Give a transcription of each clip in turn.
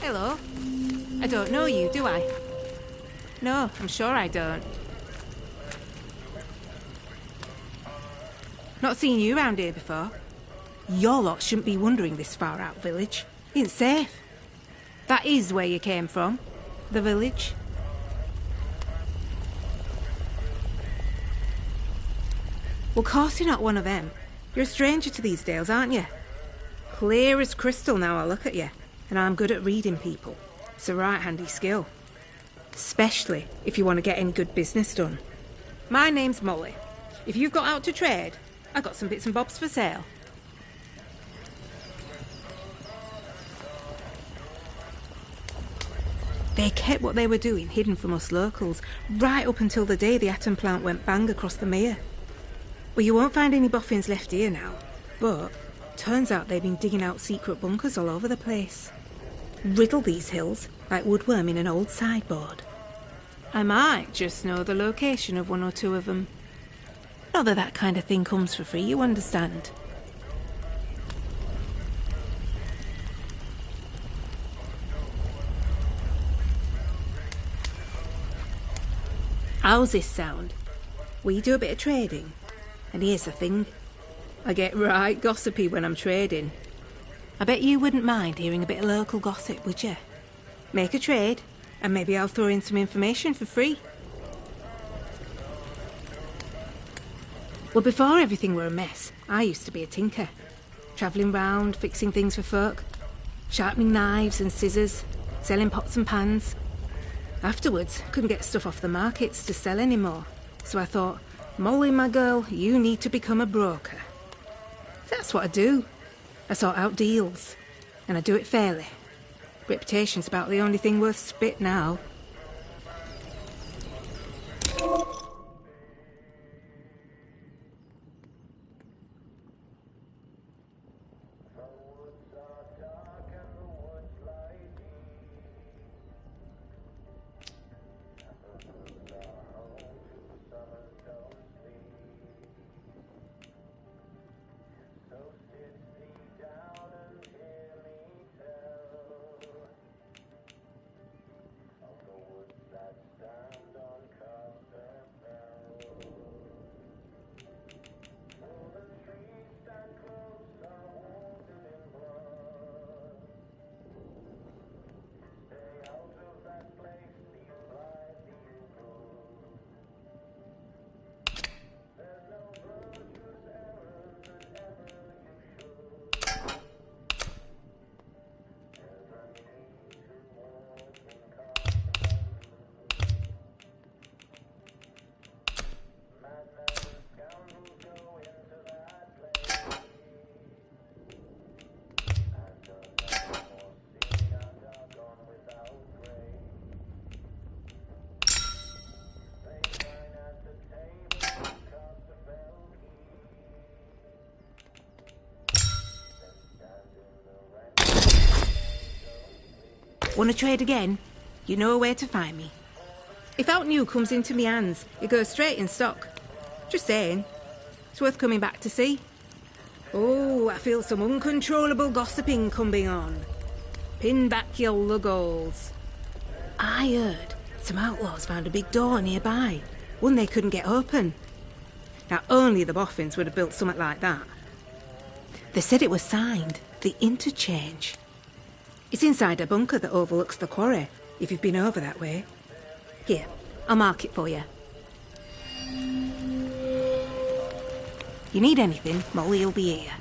Hello. I don't know you, do I? No, I'm sure I don't. Not seen you round here before. Your lot shouldn't be wandering this far out village. It's safe. That is where you came from. The village. Well, course you're not one of them. You're a stranger to these dales, aren't you? Clear as crystal now I look at you. And I'm good at reading people. It's a right handy skill. Especially if you want to get any good business done. My name's Molly. If you've got out to trade, I've got some bits and bobs for sale. They kept what they were doing hidden from us locals, right up until the day the atom plant went bang across the mere. Well, you won't find any boffins left here now, but turns out they've been digging out secret bunkers all over the place. Riddle these hills like woodworm in an old sideboard. I might just know the location of one or two of them. Not that that kind of thing comes for free, you understand. How's this sound? We do a bit of trading. And here's the thing. I get right gossipy when I'm trading. I bet you wouldn't mind hearing a bit of local gossip, would you? Make a trade, and maybe I'll throw in some information for free. Well, before everything were a mess, I used to be a tinker. Travelling round, fixing things for folk. Sharpening knives and scissors, selling pots and pans. Afterwards, couldn't get stuff off the markets to sell anymore. So I thought, Molly, my girl, you need to become a broker. That's what I do. I sort out deals. And I do it fairly. Reputation's about the only thing worth spit now. Want to trade again? You know where to find me. If out new comes into me hands, it goes straight in stock. Just saying. It's worth coming back to see. Oh, I feel some uncontrollable gossiping coming on. Pin back your luggles. I heard some outlaws found a big door nearby, one they couldn't get open. Now, only the boffins would have built something like that. They said it was signed, the interchange. It's inside a bunker that overlooks the quarry, if you've been over that way. Here, I'll mark it for you. You need anything, Molly'll be here.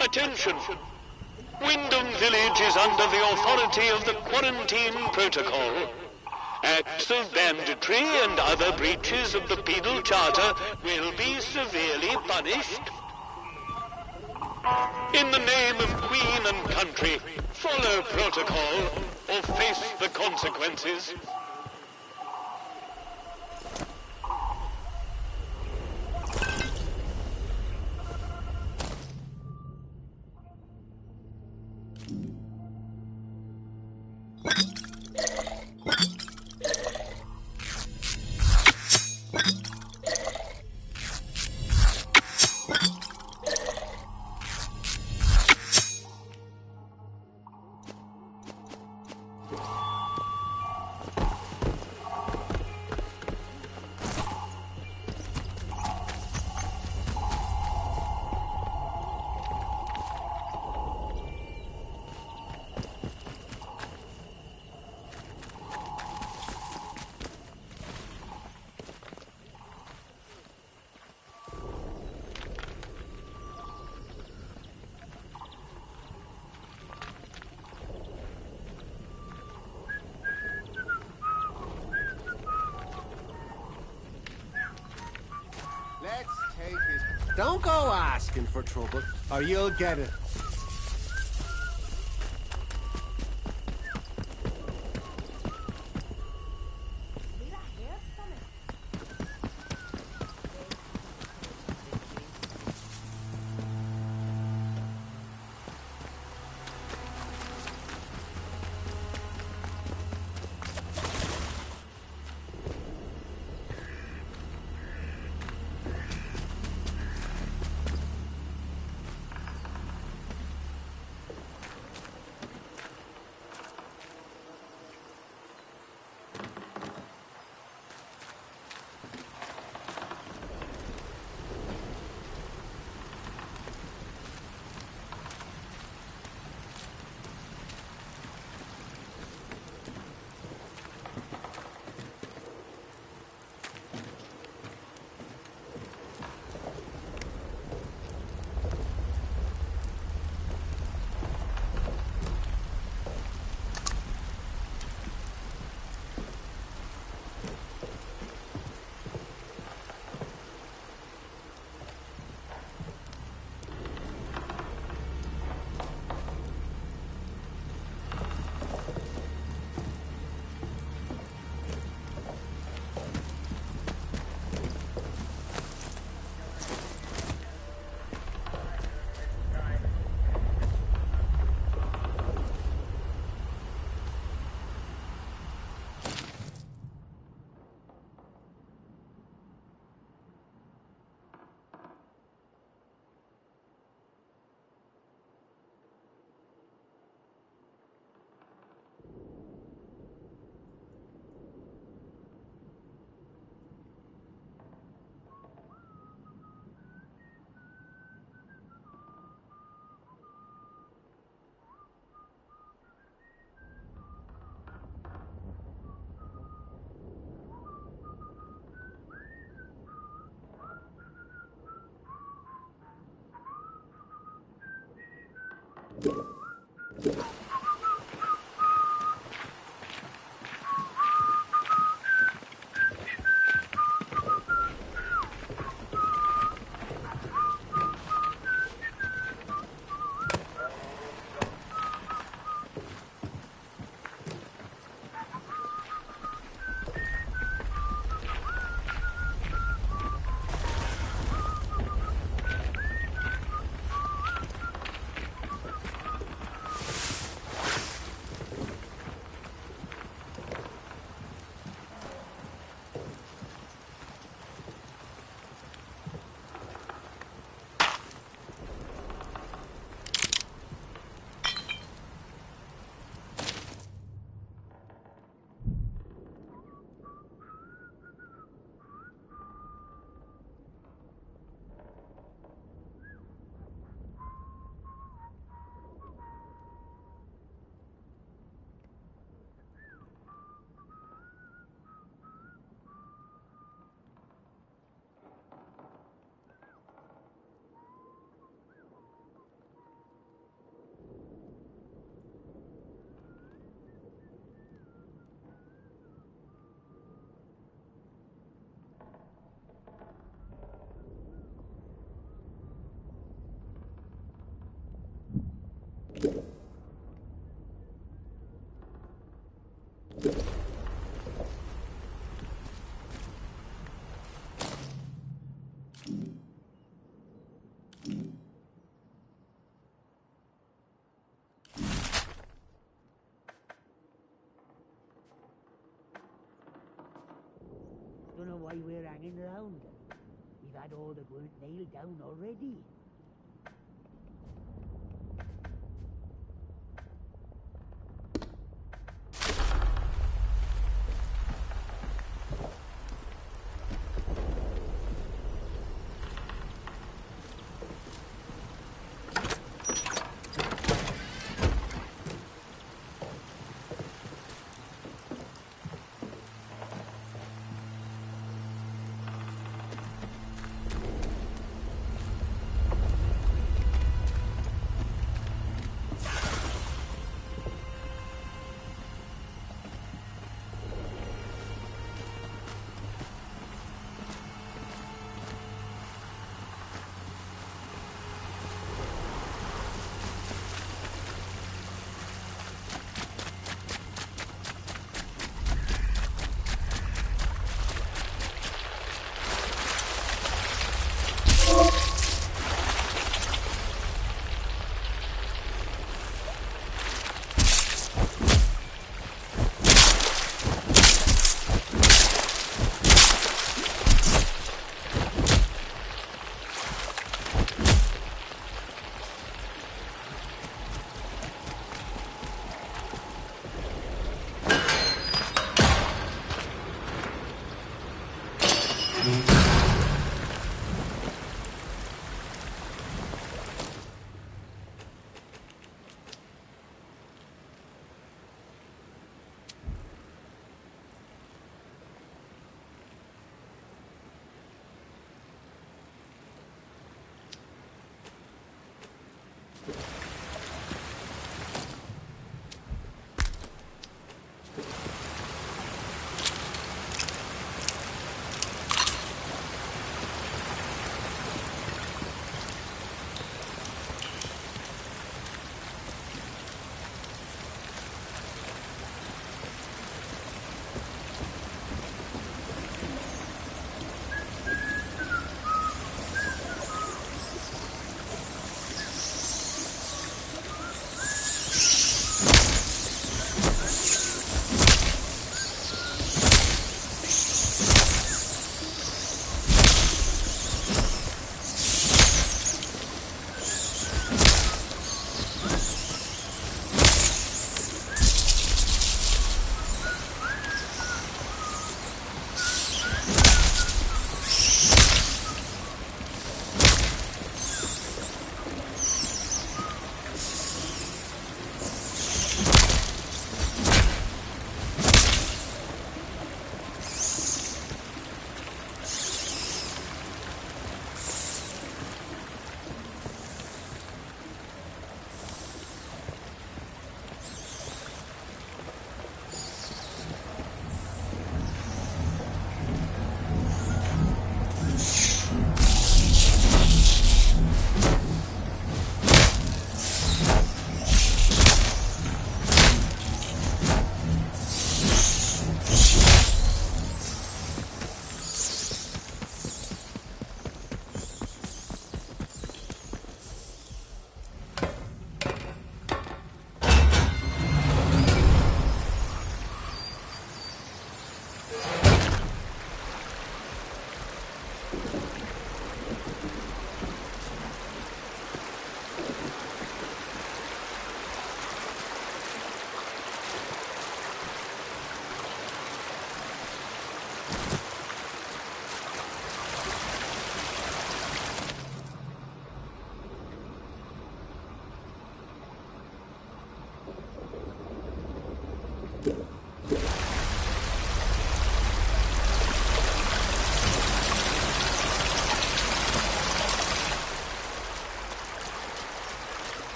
Attention! Wyndham Village is under the authority of the Quarantine Protocol. Acts of banditry and other breaches of the Penal Charter will be severely punished. In the name of Queen and country, follow protocol or face the consequences. Don't go asking for trouble, or you'll get it. why we're hanging around. We've had all that weren't nailed down already.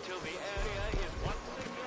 until the area is once again...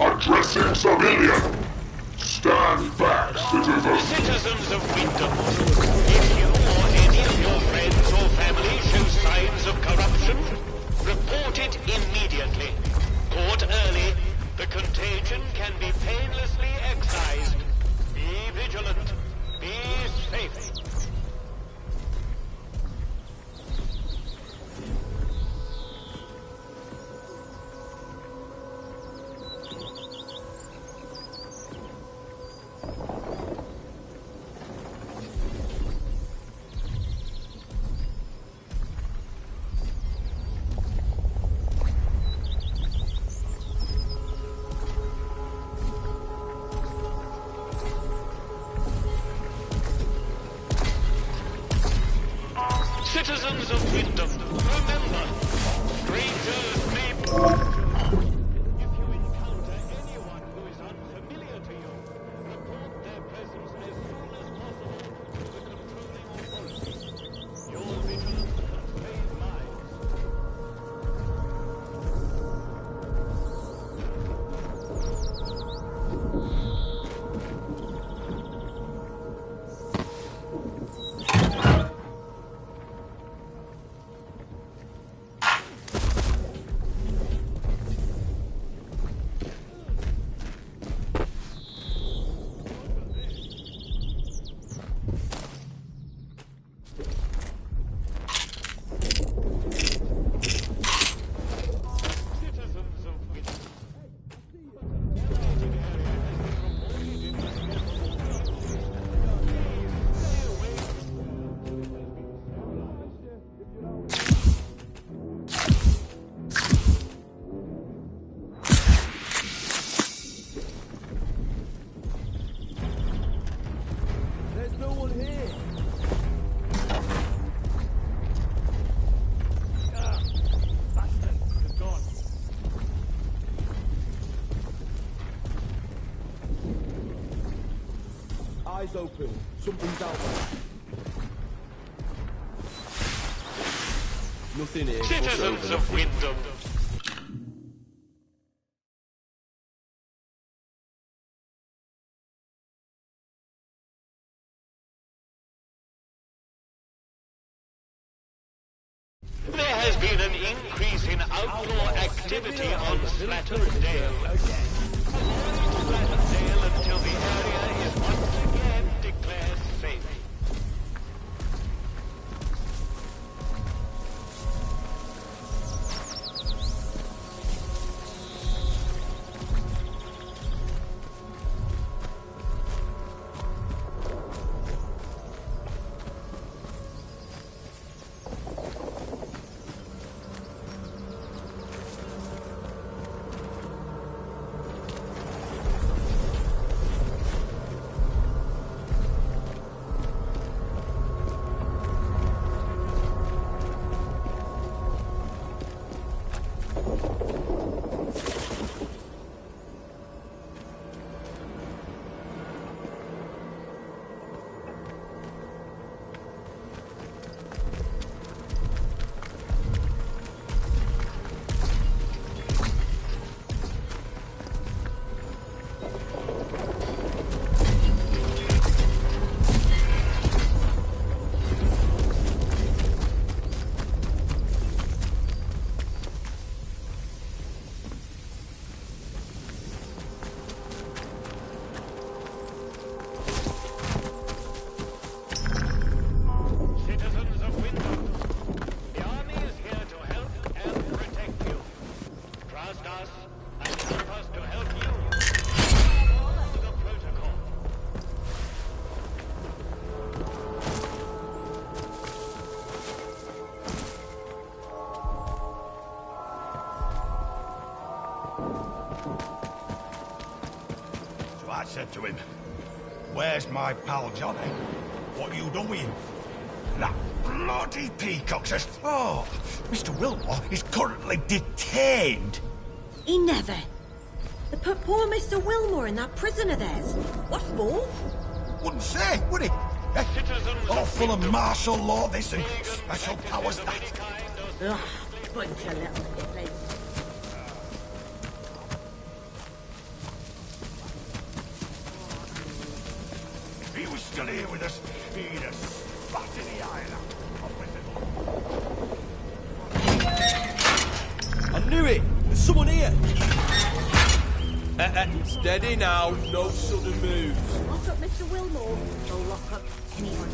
Addressing civilian! Stand back, citizens! Citizens of Wyndham, if you or any of your friends or family show signs of corruption, report it immediately. Caught early, the contagion can be painlessly excised. Be vigilant. Be safe. Citizens of Wyndham, remember, strangers may... If you encounter anyone who is unfamiliar to you, report their presence as soon as possible to the controlling authorities. Your vigilance will save lives. Eyes open. Something's out there. Nothing here. Citizens of Wyndham, there has been an increase in outdoor activity on Slatterdale. Avoid Slatterdale until the area is once again declared safe. said to him, "Where's my pal Johnny? What you done with him?" That bloody peacock says, "Oh, Mr. Wilmore is currently detained." He never. They put poor Mr. Wilmore in that prison of theirs. What for? Wouldn't say, would he? Eh? All full of martial law this and special powers that. Ugh, bunch of little pifflers. If he was still here with us, he'd have spat in the eye of I knew it! There's someone here! Steady now, no sudden moves. Lock up Mr. Wilmore, or lock up anyone.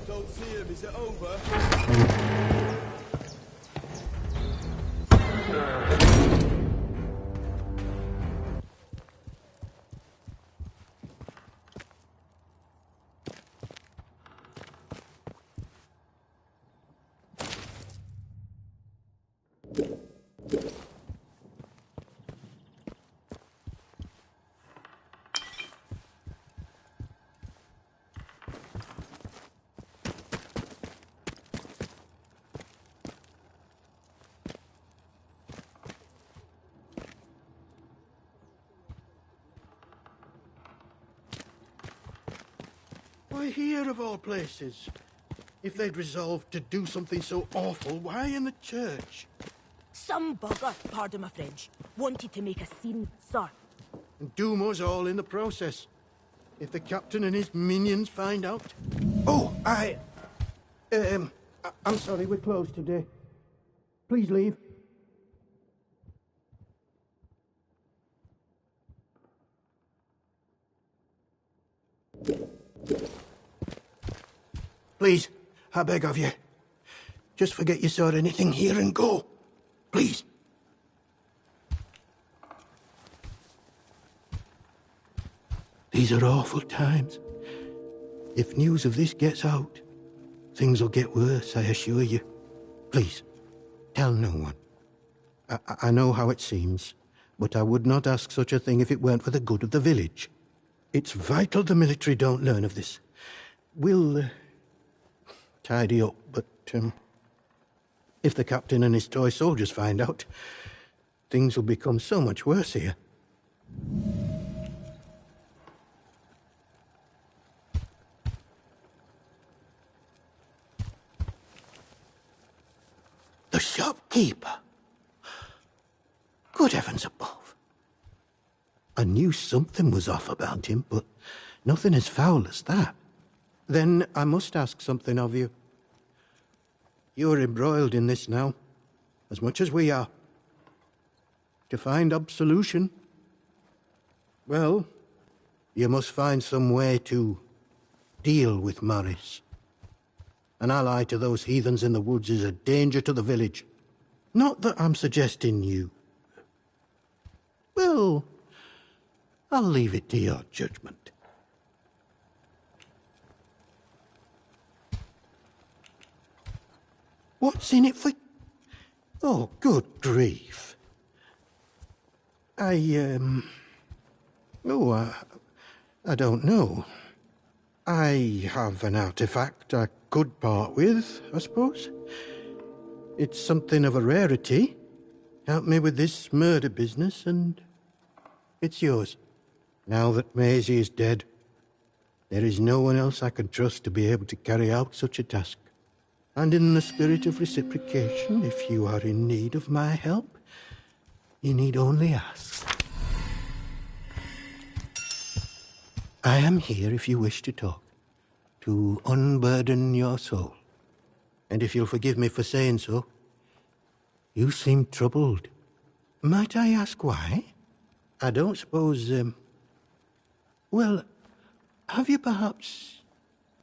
Don't see him, is it over? Why here, of all places? If they'd resolved to do something so awful, why in the church? Some bugger, pardon my French, wanted to make a scene, sir. And doom us all in the process. If the captain and his minions find out. Oh, I'm sorry, we're closed today. Please leave. Please, I beg of you. Just forget you saw anything here and go. Please. These are awful times. If news of this gets out, things will get worse, I assure you. Please, tell no one. I know how it seems, but I would not ask such a thing if it weren't for the good of the village. It's vital the military don't learn of this. We'll tidy up, but if the captain and his toy soldiers find out, things will become so much worse here. The shopkeeper? Good heavens above. I knew something was off about him, but nothing as foul as that. Then I must ask something of you. You're embroiled in this now, as much as we are. To find absolution, well, you must find some way to deal with Morris. An ally to those heathens in the woods is a danger to the village. Not that I'm suggesting you. Well, I'll leave it to your judgment. What's in it for... Oh, good grief. I don't know. I have an artifact I could part with, I suppose. It's something of a rarity. Help me with this murder business, and it's yours. Now that Maisie is dead, there is no one else I can trust to be able to carry out such a task. And in the spirit of reciprocation, if you are in need of my help, you need only ask. I am here if you wish to talk, to unburden your soul. And if you'll forgive me for saying so, you seem troubled. Might I ask why? I don't suppose, well, have you perhaps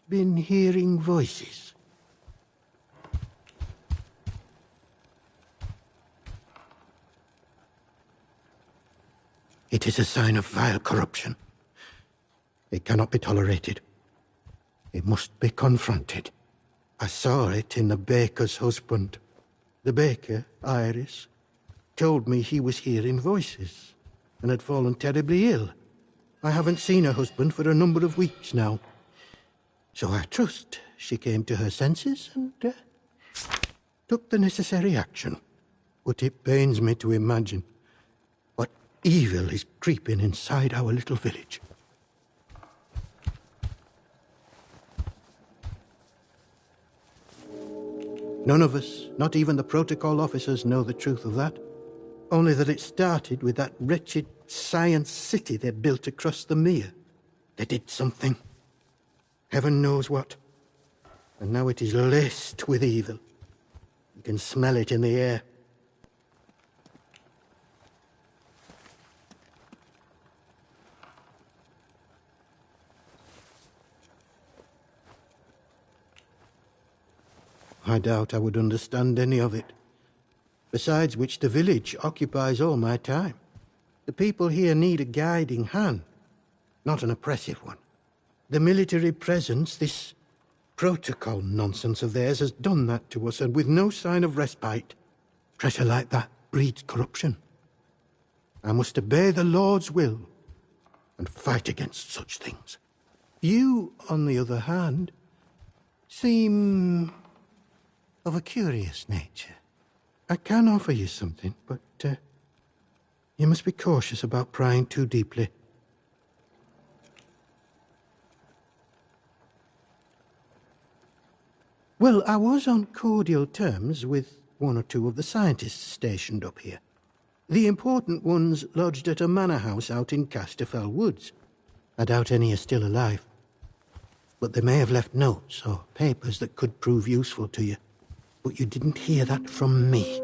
been hearing voices? It is a sign of vile corruption. It cannot be tolerated. It must be confronted. I saw it in the baker's husband. The baker, Iris, told me he was hearing voices and had fallen terribly ill. I haven't seen her husband for a number of weeks now. So I trust she came to her senses and took the necessary action. But it pains me to imagine what evil is creeping inside our little village. None of us, not even the protocol officers, know the truth of that. Only that it started with that wretched science city they built across the mere. They did something. Heaven knows what. And now it is laced with evil. You can smell it in the air. I doubt I would understand any of it. Besides which, the village occupies all my time. The people here need a guiding hand, not an oppressive one. The military presence, this protocol nonsense of theirs, has done that to us, and with no sign of respite. Pressure like that breeds corruption. I must obey the Lord's will and fight against such things. You, on the other hand, seem of a curious nature. I can offer you something, but you must be cautious about prying too deeply. Well, I was on cordial terms with one or two of the scientists stationed up here. The important ones lodged at a manor house out in Casterfell Woods. I doubt any are still alive. But they may have left notes or papers that could prove useful to you. But you didn't hear that from me.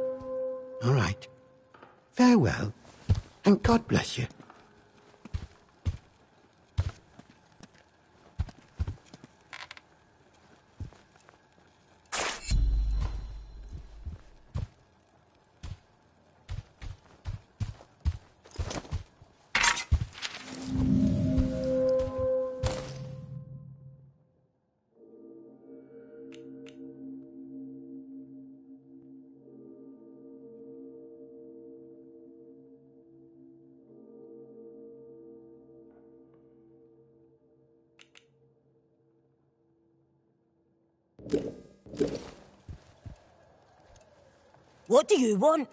All right. Farewell, and God bless you. What do you want?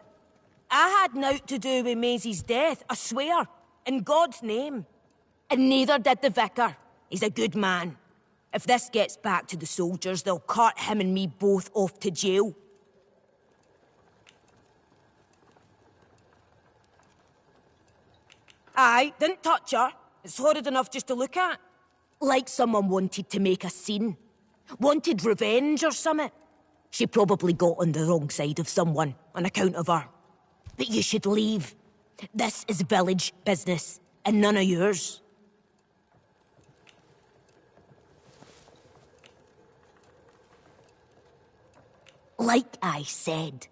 I had naught to do with Maisie's death, I swear, in God's name. And neither did the vicar. He's a good man. If this gets back to the soldiers, they'll cart him and me both off to jail. Aye, didn't touch her. It's horrid enough just to look at. Like someone wanted to make a scene. Wanted revenge or something. She probably got on the wrong side of someone on account of her. But you should leave. This is village business, and none of yours. Like I said,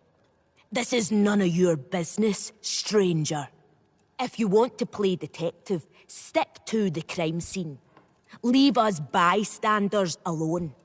this is none of your business, stranger. If you want to play detective, stick to the crime scene. Leave us bystanders alone.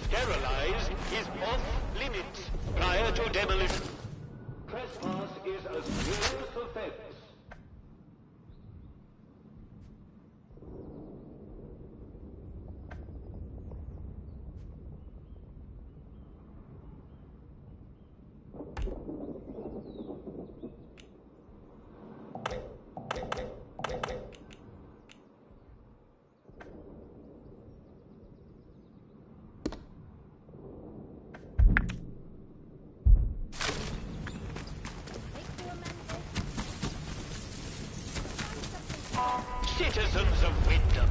Sterilized is off limits prior to demolition. Trespass is a serious offense. Citizens of Wyndham,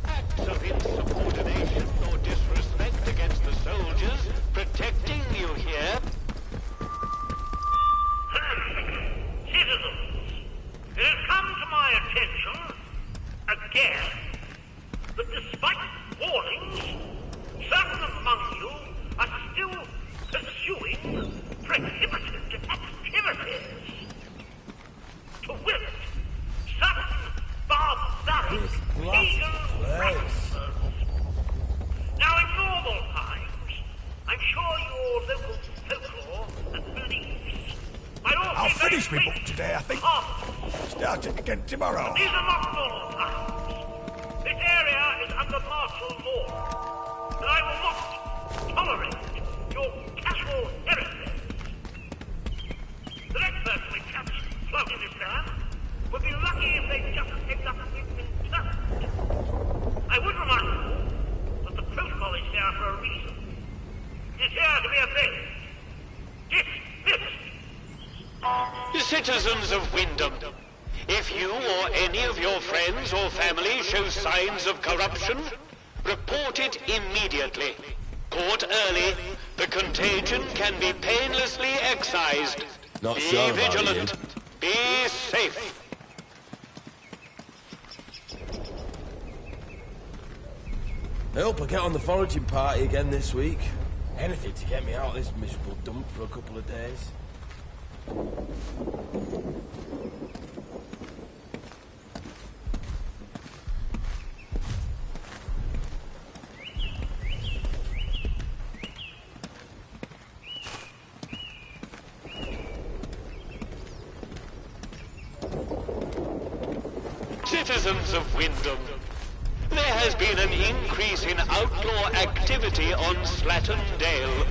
acts of insubordination or disrespect against the soldiers protecting you here. Citizens, it has come to my attention, again, that despite warnings, certain among you are still pursuing prohibited activities. To wit, certain barbaric pagan practices. Now, in normal times, I'm sure your local folklore and beliefs might all I'll be very finish my book great today, I think. harmless. Start it again tomorrow. These are not normal times. This area is under martial law, and I will not tolerate your casual heresies. The next person we catch floating this land would be lucky if they just end up interned. I would remind you that the protocol is here for a reason. It is here to be obeyed. Dismissed. Citizens of Wyndham, if you or any of your friends or family shows signs of corruption, report it immediately. Caught early, the contagion can be painlessly excised. Not be sure about vigilant. you. Be safe. I hope I get on the foraging party again this week. Anything to get me out of this miserable dump for a couple of days. Citizens of Wyndham, there has been an increase in outlaw activity on Slattern Dale.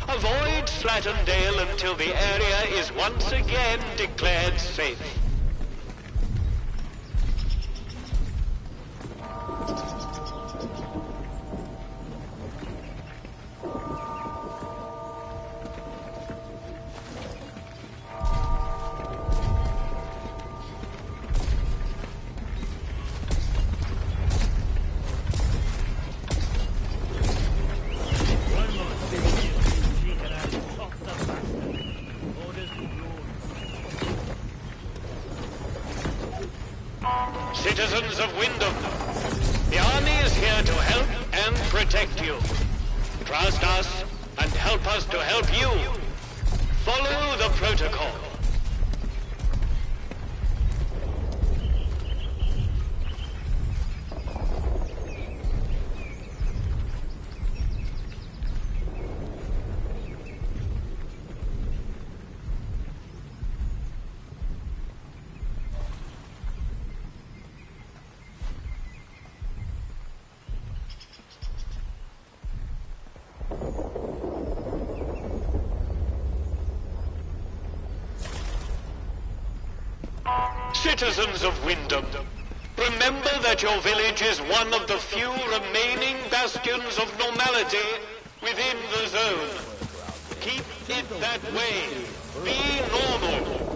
Avoid Slattern Dale until the area is once again declared safe. Citizens of Wyndham, the army is here to help and protect you. Trust us and help us to help you. Follow the protocol. Citizens of Wyndham, remember that your village is one of the few remaining bastions of normality within the zone. Keep it that way. Be normal.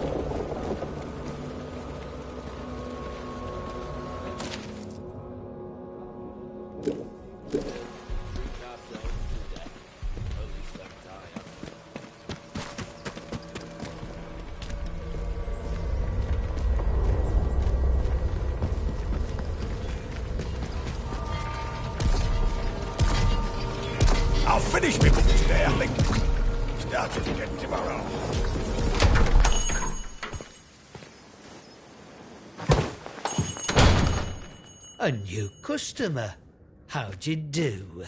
I'll finish my book today, I think. Started again tomorrow. A new customer. How'd you do?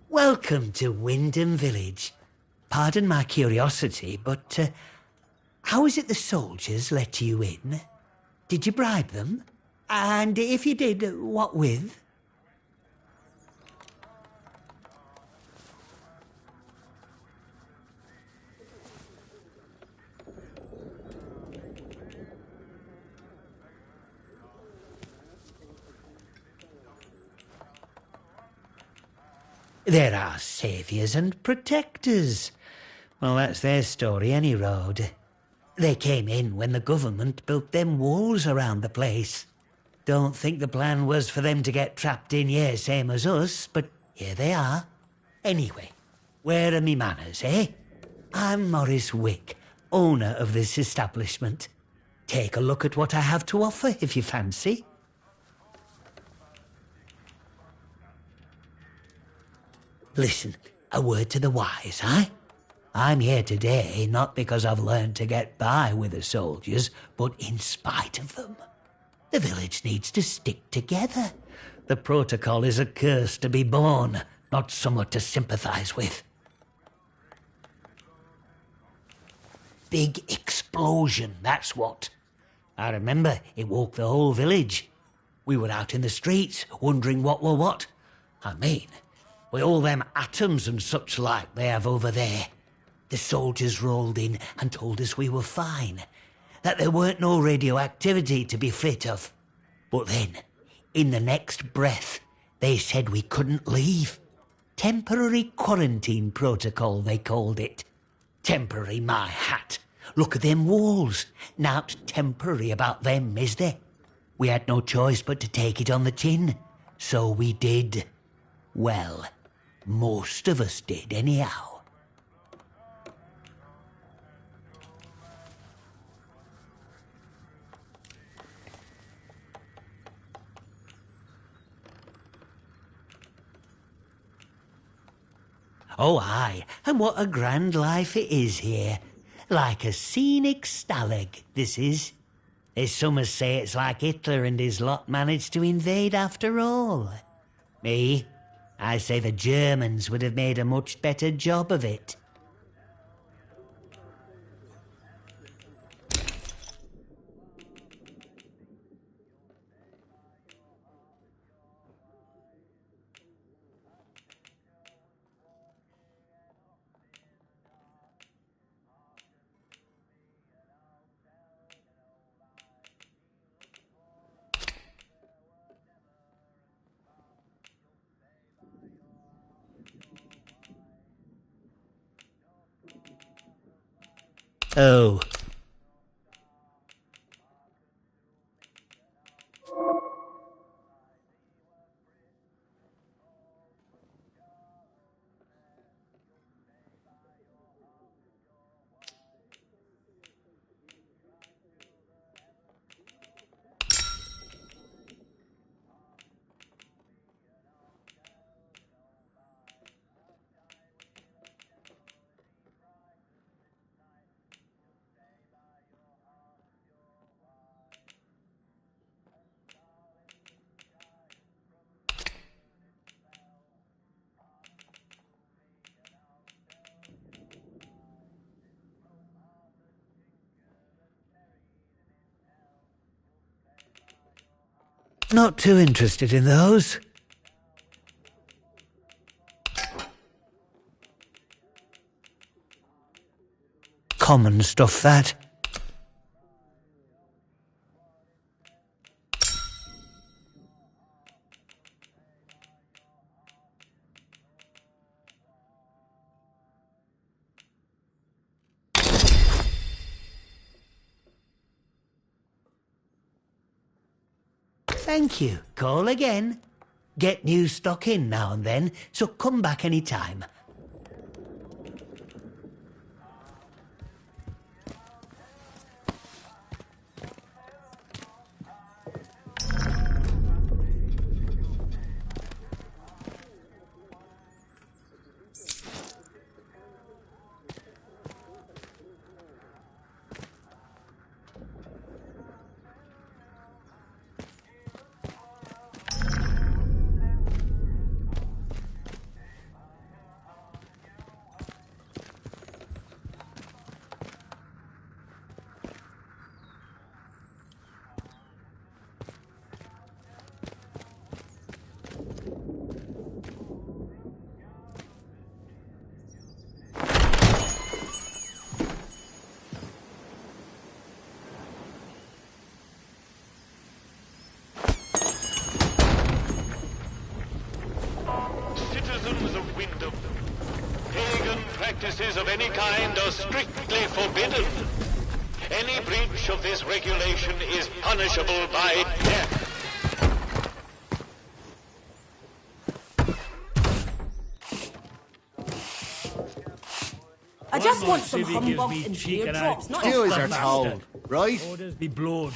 Welcome to Wyndham Village. Pardon my curiosity, but how is it the soldiers let you in? Did you bribe them? And if you did, what with? There are saviours and protectors. Well, that's their story, any road. They came in when the government built them walls around the place. Don't think the plan was for them to get trapped in here, same as us, but here they are. Anyway, where are me manners, eh? I'm Morris Wick, owner of this establishment. Take a look at what I have to offer, if you fancy. Listen, a word to the wise, eh? I'm here today not because I've learned to get by with the soldiers, but in spite of them. The village needs to stick together. The protocol is a curse to be born, not somewhat to sympathise with. Big explosion, that's what. I remember it woke the whole village. We were out in the streets, wondering what were what. I mean, with all them atoms and such like they have over there. The soldiers rolled in and told us we were fine, that there weren't no radioactivity to be frit of. But then, in the next breath, they said we couldn't leave. Temporary quarantine protocol, they called it. Temporary, my hat. Look at them walls. Naught temporary about them, is there? We had no choice but to take it on the chin. So we did. Well, most of us did, anyhow. Oh, aye, and what a grand life it is here. Like a scenic stalag, this is. There's some as say it's like Hitler and his lot managed to invade after all. Me, I say the Germans would have made a much better job of it. Oh. Not too interested in those. common stuff, that. Thank you. Call again. Get new stock in now and then, so come back any time. Citizens of Wyndham, pagan practices of any kind are strictly forbidden. Any breach of this regulation is punishable by death. I just want some humbug and teardrops, not Do as you're told, right? Orders be blowed.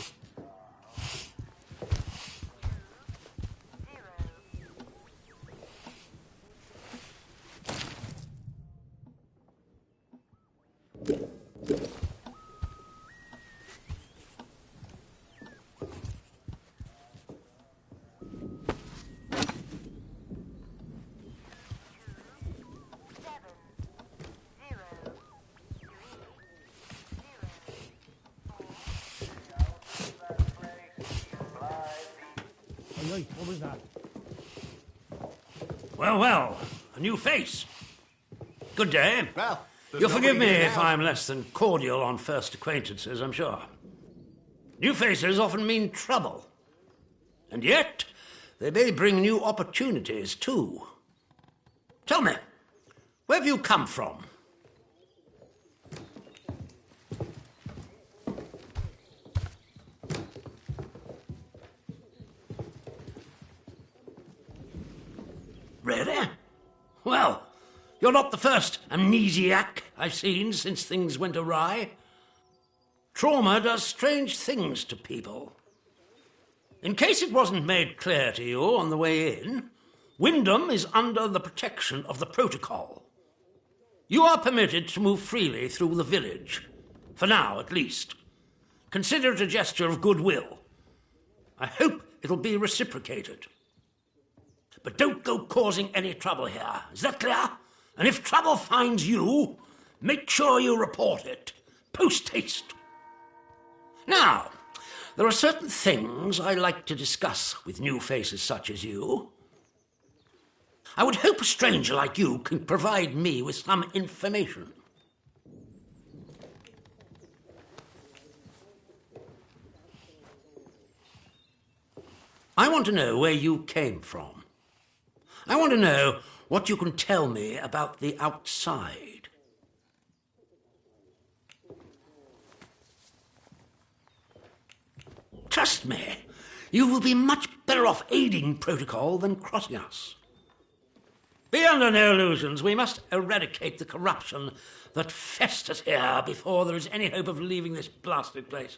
What was that? Well, well, a new face. Good day. Well, you'll forgive me if I'm less than cordial on first acquaintances, I'm sure. New faces often mean trouble. And yet, they may bring new opportunities, too. Tell me, where have you come from? Really? Well, you're not the first amnesiac I've seen since things went awry. Trauma does strange things to people. In case it wasn't made clear to you on the way in, Wyndham is under the protection of the protocol. You are permitted to move freely through the village, for now at least. Consider it a gesture of goodwill. I hope it'll be reciprocated. But don't go causing any trouble here. Is that clear? And if trouble finds you, make sure you report it. Post haste. Now, there are certain things I like to discuss with new faces such as you. I would hope a stranger like you can provide me with some information. I want to know where you came from. I want to know what you can tell me about the outside. Trust me, you will be much better off aiding protocol than crossing us. Be under no illusions. We must eradicate the corruption that festers here before there is any hope of leaving this blasted place.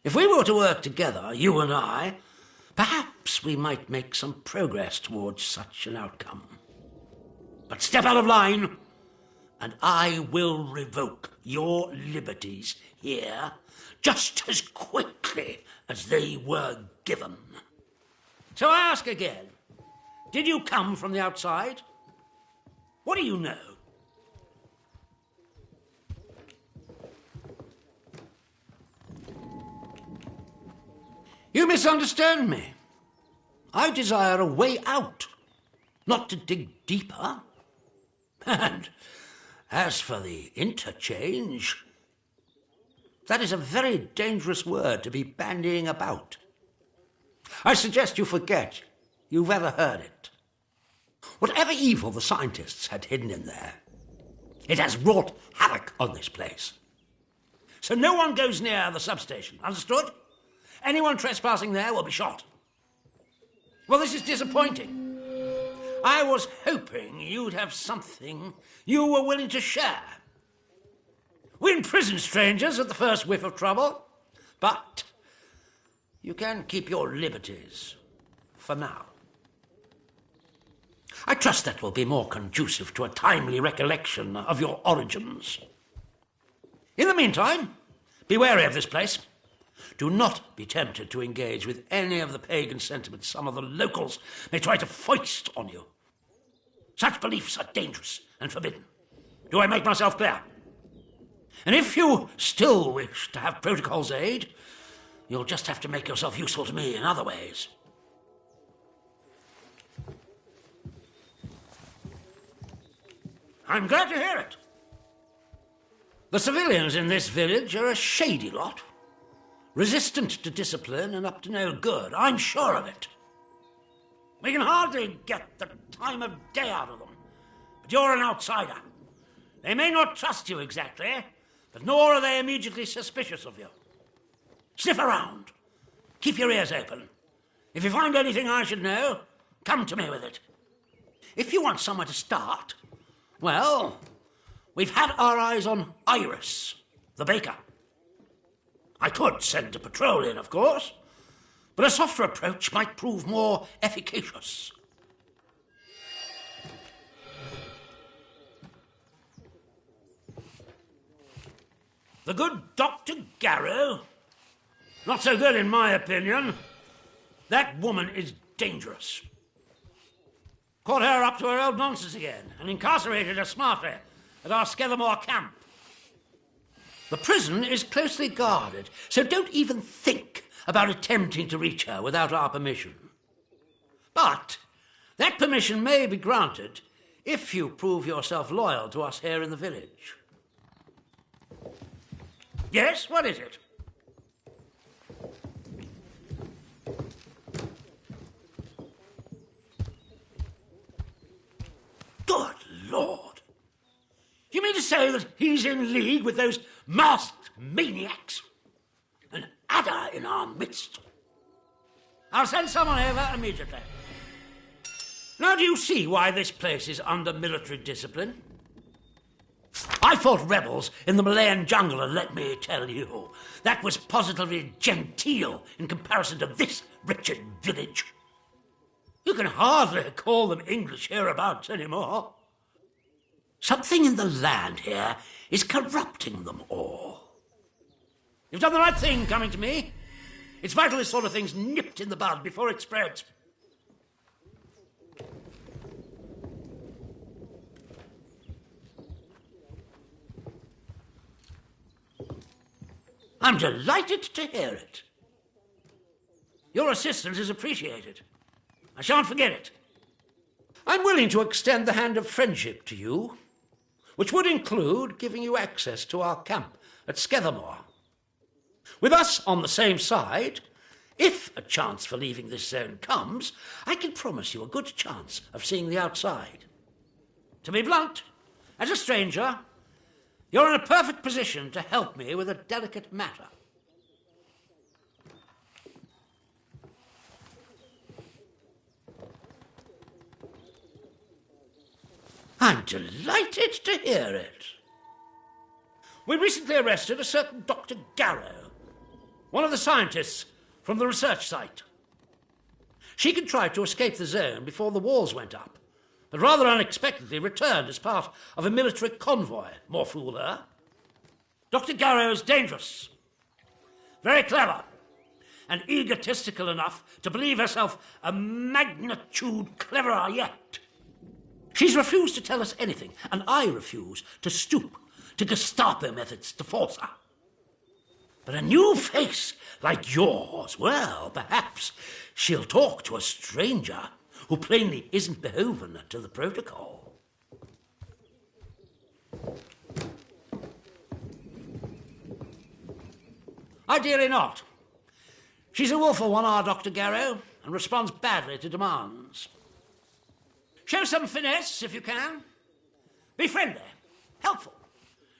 If we were to work together, you and I, perhaps we might make some progress towards such an outcome. But step out of line, and I will revoke your liberties here just as quickly as they were given. So I ask again, did you come from the outside? What do you know? You misunderstand me. I desire a way out, not to dig deeper. And As for the interchange, that is a very dangerous word to be bandying about. I suggest you forget you've ever heard it. Whatever evil the scientists had hidden in there, it has wrought havoc on this place. So no one goes near the substation, understood? Anyone trespassing there will be shot. Well, this is disappointing. I was hoping you'd have something you were willing to share. We imprison strangers at the first whiff of trouble, but you can keep your liberties for now. I trust that will be more conducive to a timely recollection of your origins. In the meantime, be wary of this place. Do not be tempted to engage with any of the pagan sentiments some of the locals may try to foist on you. Such beliefs are dangerous and forbidden. Do I make myself clear? And if you still wish to have Protocol's aid, you'll just have to make yourself useful to me in other ways. I'm glad to hear it. The civilians in this village are a shady lot. Resistant to discipline and up to no good. I'm sure of it. We can hardly get the time of day out of them. But you're an outsider. They may not trust you exactly, but nor are they immediately suspicious of you. Sniff around. Keep your ears open. If you find anything I should know, come to me with it. If you want somewhere to start, well, we've had our eyes on Iris, the baker. I could send a patrol in, of course, but a softer approach might prove more efficacious. The good Dr. Garrow? Not so good, in my opinion. That woman is dangerous. Caught her up to her old nonsense again and incarcerated her smartly at our Skethermore camp. The prison is closely guarded, so don't even think about attempting to reach her without our permission. But that permission may be granted if you prove yourself loyal to us here in the village. Yes, what is it? Good Lord! You mean to say that he's in league with those masked maniacs? An adder in our midst. I'll send someone over immediately. Now do you see why this place is under military discipline? I fought rebels in the Malayan jungle, and let me tell you, that was positively genteel in comparison to this wretched village. You can hardly call them English hereabouts anymore. Something in the land here is corrupting them all. You've done the right thing coming to me. It's vital this sort of thing's nipped in the bud before it spreads. I'm delighted to hear it. Your assistance is appreciated. I shan't forget it. I'm willing to extend the hand of friendship to you, which would include giving you access to our camp at Skethermore. With us on the same side, if a chance for leaving this zone comes, I can promise you a good chance of seeing the outside. To be blunt, as a stranger, you're in a perfect position to help me with a delicate matter. I'm delighted to hear it. We recently arrested a certain Dr. Garrow, one of the scientists from the research site. She contrived to escape the zone before the walls went up, but rather unexpectedly returned as part of a military convoy. More fool her. Dr. Garrow is dangerous, very clever, and egotistical enough to believe herself a magnitude cleverer yet. She's refused to tell us anything, and I refuse to stoop to Gestapo methods to force her. But a new face like yours, well, perhaps she'll talk to a stranger who plainly isn't beholden to the protocol. Ideally not. She's a willful one, our Dr. Garrow, and responds badly to demands. Show some finesse, if you can. Be friendly, helpful.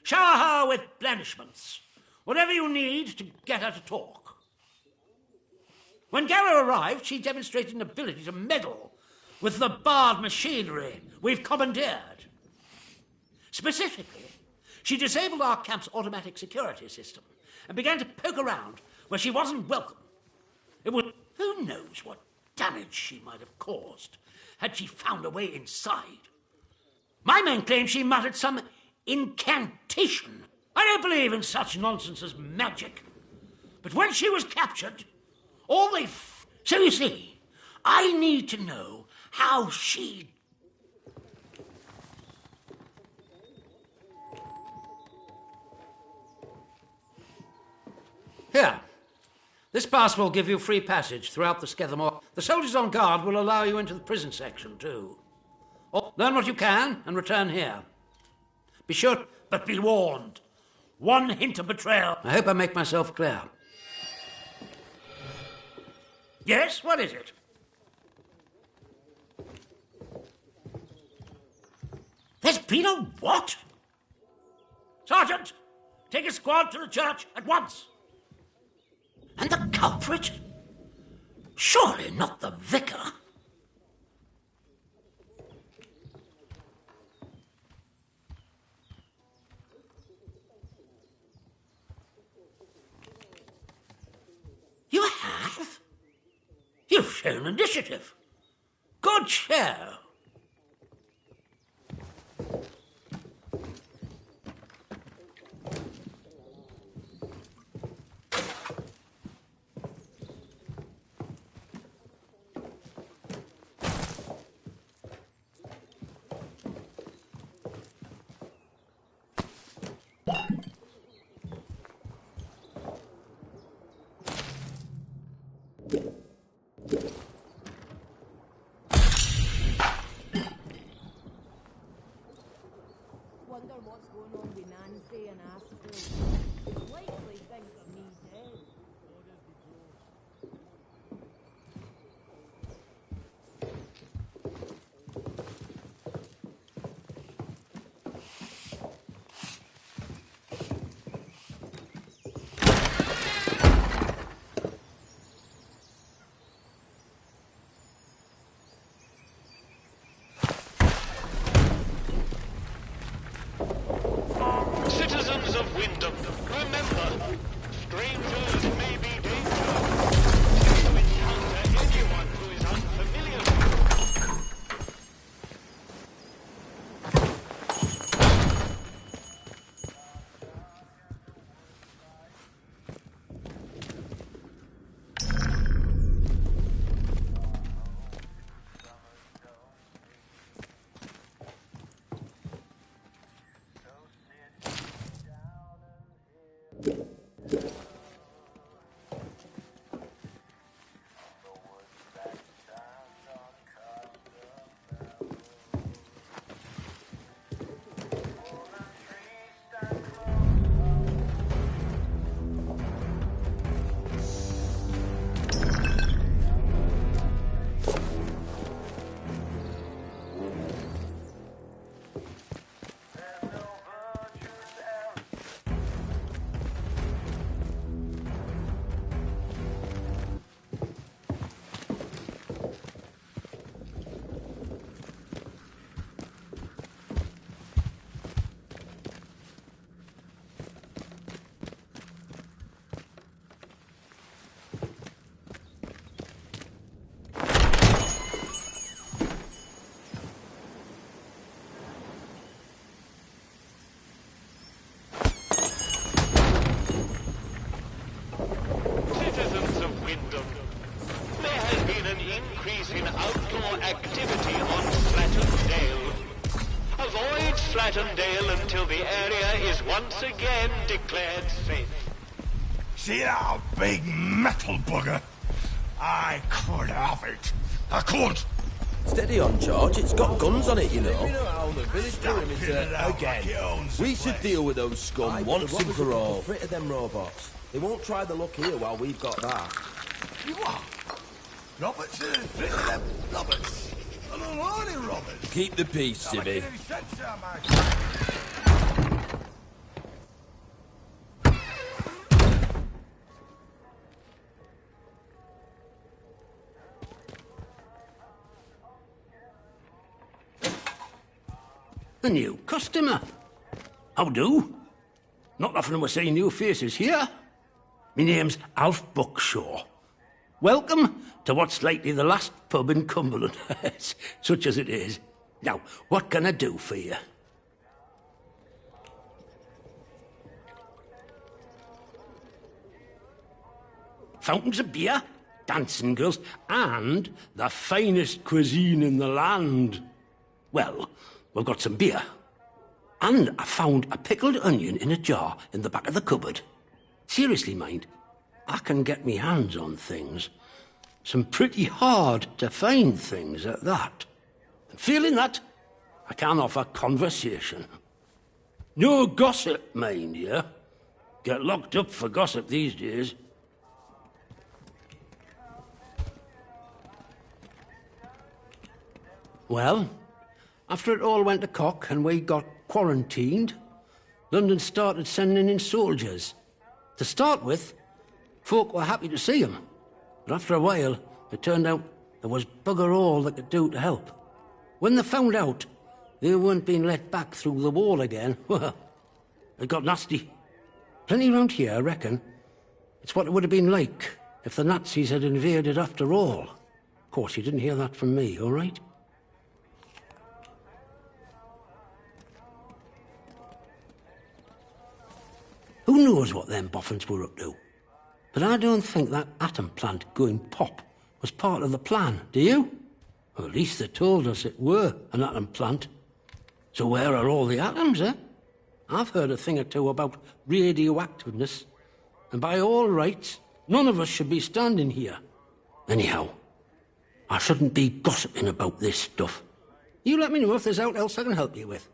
Shower her with blandishments. Whatever you need to get her to talk. When Garrow arrived, she demonstrated an ability to meddle with the barred machinery we've commandeered. Specifically, she disabled our camp's automatic security system and began to poke around where she wasn't welcome. It was... who knows what damage she might have caused had she found a way inside. My men claim she muttered some incantation. I don't believe in such nonsense as magic. But when she was captured, all they... So you see, I need to know how she... Here. This pass will give you free passage throughout the Skethermore. The soldiers on guard will allow you into the prison section, too. Learn what you can and return here. Be sure, but be warned. One hint of betrayal. I hope I make myself clear. Yes, what is it? There's been a what? Sergeant, take a squad to the church at once. And the culprit? Surely not the vicar. You have? You've shown initiative. Good show. Wonder what's going on with Nancy and Astrid. Likely think of me dead. Citizens of Wyndham, remember, strangers may be dangerous. If you encounter anyone who is unfamiliar with you, activity on Slattondale. Avoid Slattondale until the area is once again declared safe. See that big metal bugger? I could have it. I could. Steady on, George. It's got guns on it, you know. You know how the village perimeter again. We should deal with those scum once and for all. Rid of them robots. They won't try the luck here while we've got that. You what? Roberts and Fitzgerald Roberts. And a load of Roberts. Keep the peace, Civvy. A new customer. How do? Not often we're seeing new faces here. My name's Alf Buckshaw. Welcome to what's likely the last pub in Cumberland, such as it is. Now, what can I do for you? Fountains of beer, dancing girls, and the finest cuisine in the land. Well, we've got some beer. And I found a pickled onion in a jar in the back of the cupboard. Seriously, mind, I can get me hands on things. Some pretty hard-to-find things at that. And feeling that, I can offer conversation. No gossip, mind you. Get locked up for gossip these days. Well, after it all went to cock and we got quarantined, London started sending in soldiers. To start with, folk were happy to see 'em. But after a while, it turned out there was bugger all they could do to help. When they found out they weren't being let back through the wall again, well, it got nasty. Plenty round here, I reckon. It's what it would have been like if the Nazis had invaded after all. Of course, you didn't hear that from me, all right? Who knows what them boffins were up to? But I don't think that atom plant going pop was part of the plan, do you? Or at least they told us it were an atom plant. So where are all the atoms, eh? I've heard a thing or two about radioactiveness, and by all rights, none of us should be standing here. Anyhow, I shouldn't be gossiping about this stuff. You let me know if there's aught else I can help you with.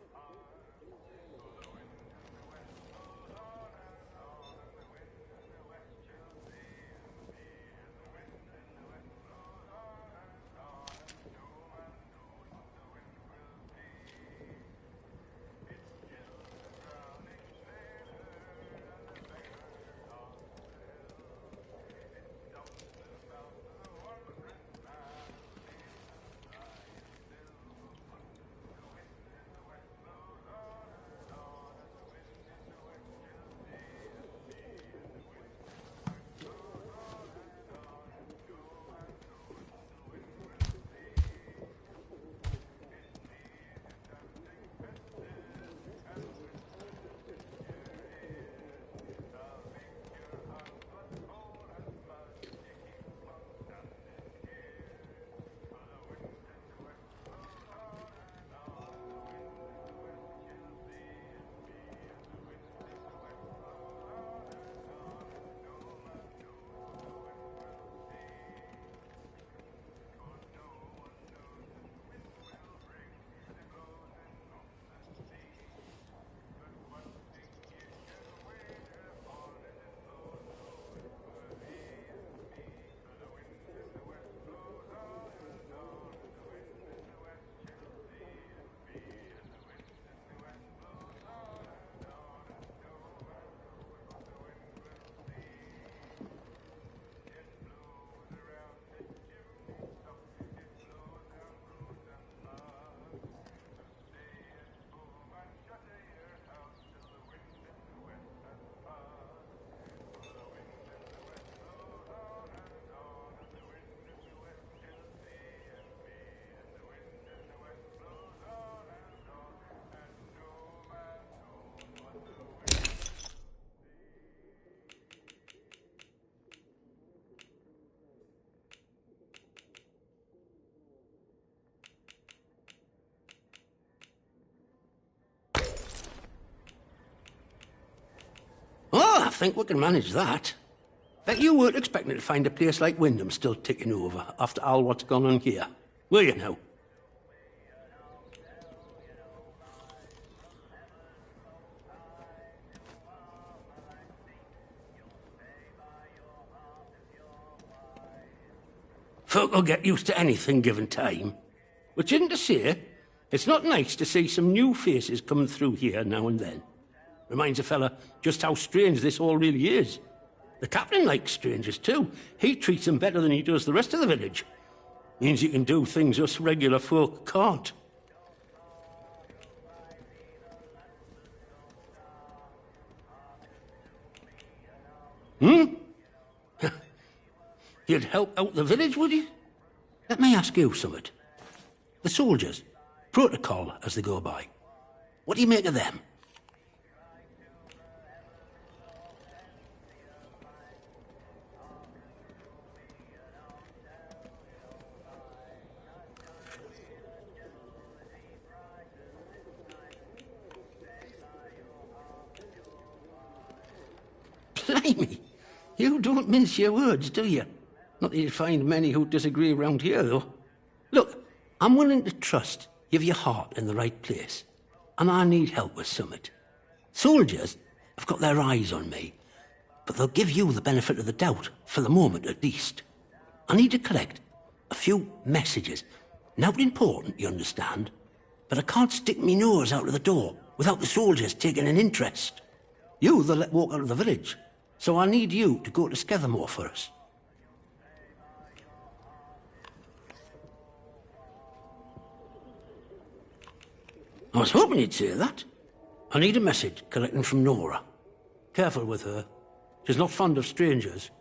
Oh, I think we can manage that. Bet you weren't expecting to find a place like Wyndham still ticking over after all what's gone on here, were you now? Folk will get used to anything given time. Which isn't to say, it's not nice to see some new faces coming through here now and then. Reminds a fella just how strange this all really is. The captain likes strangers too. He treats them better than he does the rest of the village. Means he can do things us regular folk can't. You'd help out the village, would you? Let me ask you something. The soldiers, protocol as they go by. What do you make of them? Blimey, you don't mince your words, do you? Not that you'd find many who disagree around here, though. Look, I'm willing to trust you've your heart in the right place, and I need help with summit. Soldiers have got their eyes on me, but they'll give you the benefit of the doubt, for the moment at least. I need to collect a few messages. Not important, you understand, but I can't stick me nose out of the door without the soldiers taking an interest. You they'll let walk out of the village, so I need you to go to Skethermore for us. I was hoping you'd say that. I need a message collecting from Nora. Careful with her. She's not fond of strangers.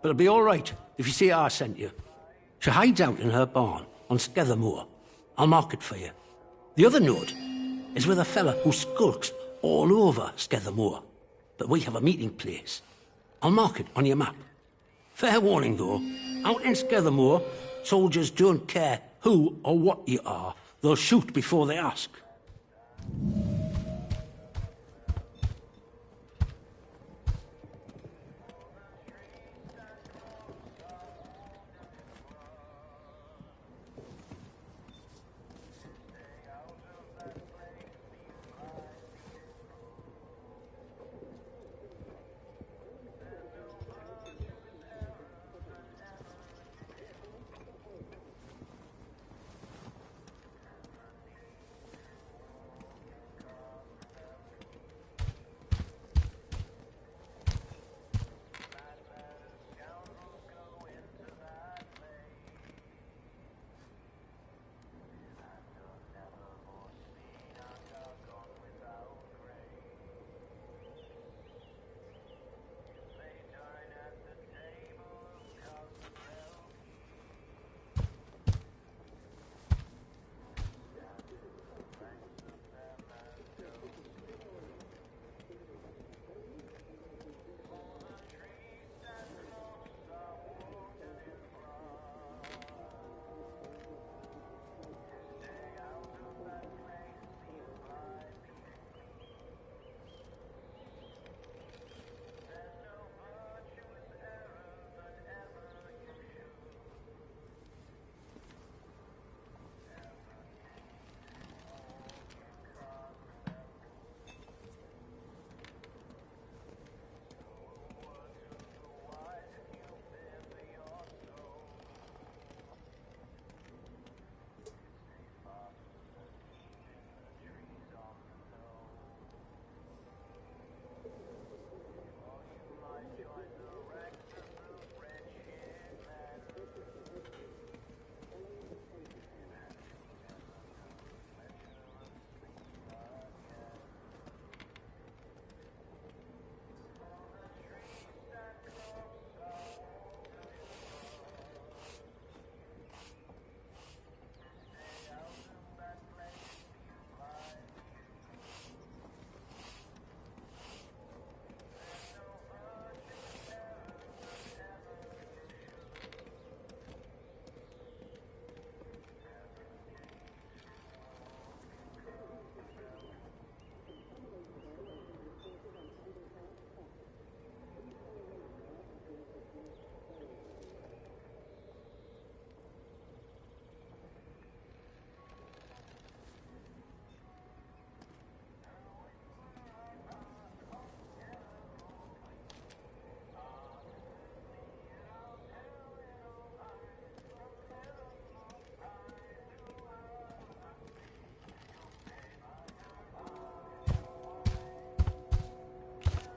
But it'll be all right if you say I sent you. She hides out in her barn on Skethermore. I'll mark it for you. The other note is with a fella who skulks all over Skethermore. But we have a meeting place. I'll mark it on your map. Fair warning, though. Out in Skethermore, soldiers don't care who or what you are. They'll shoot before they ask.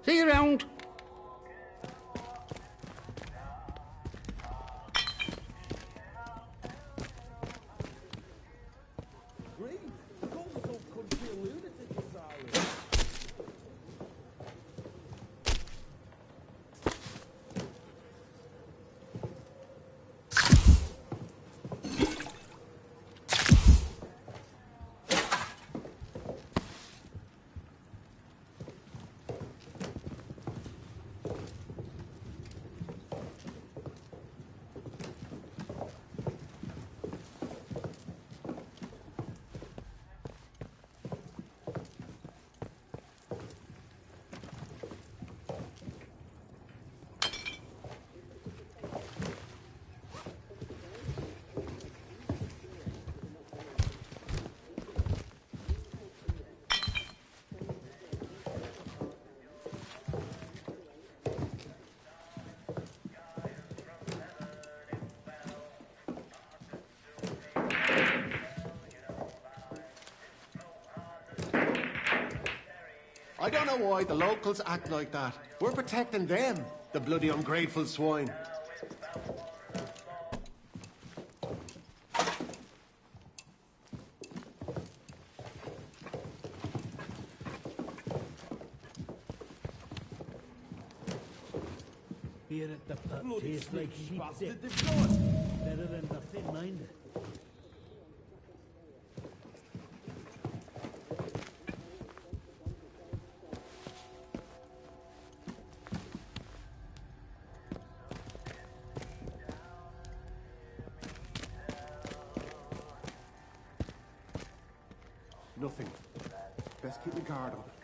See you around. I don't know why the locals act like that. We're protecting them, the bloody ungrateful swine. Here at the pub tastes like sheep dip. Better than nothing, mind. Nothing. Best keep the guard up.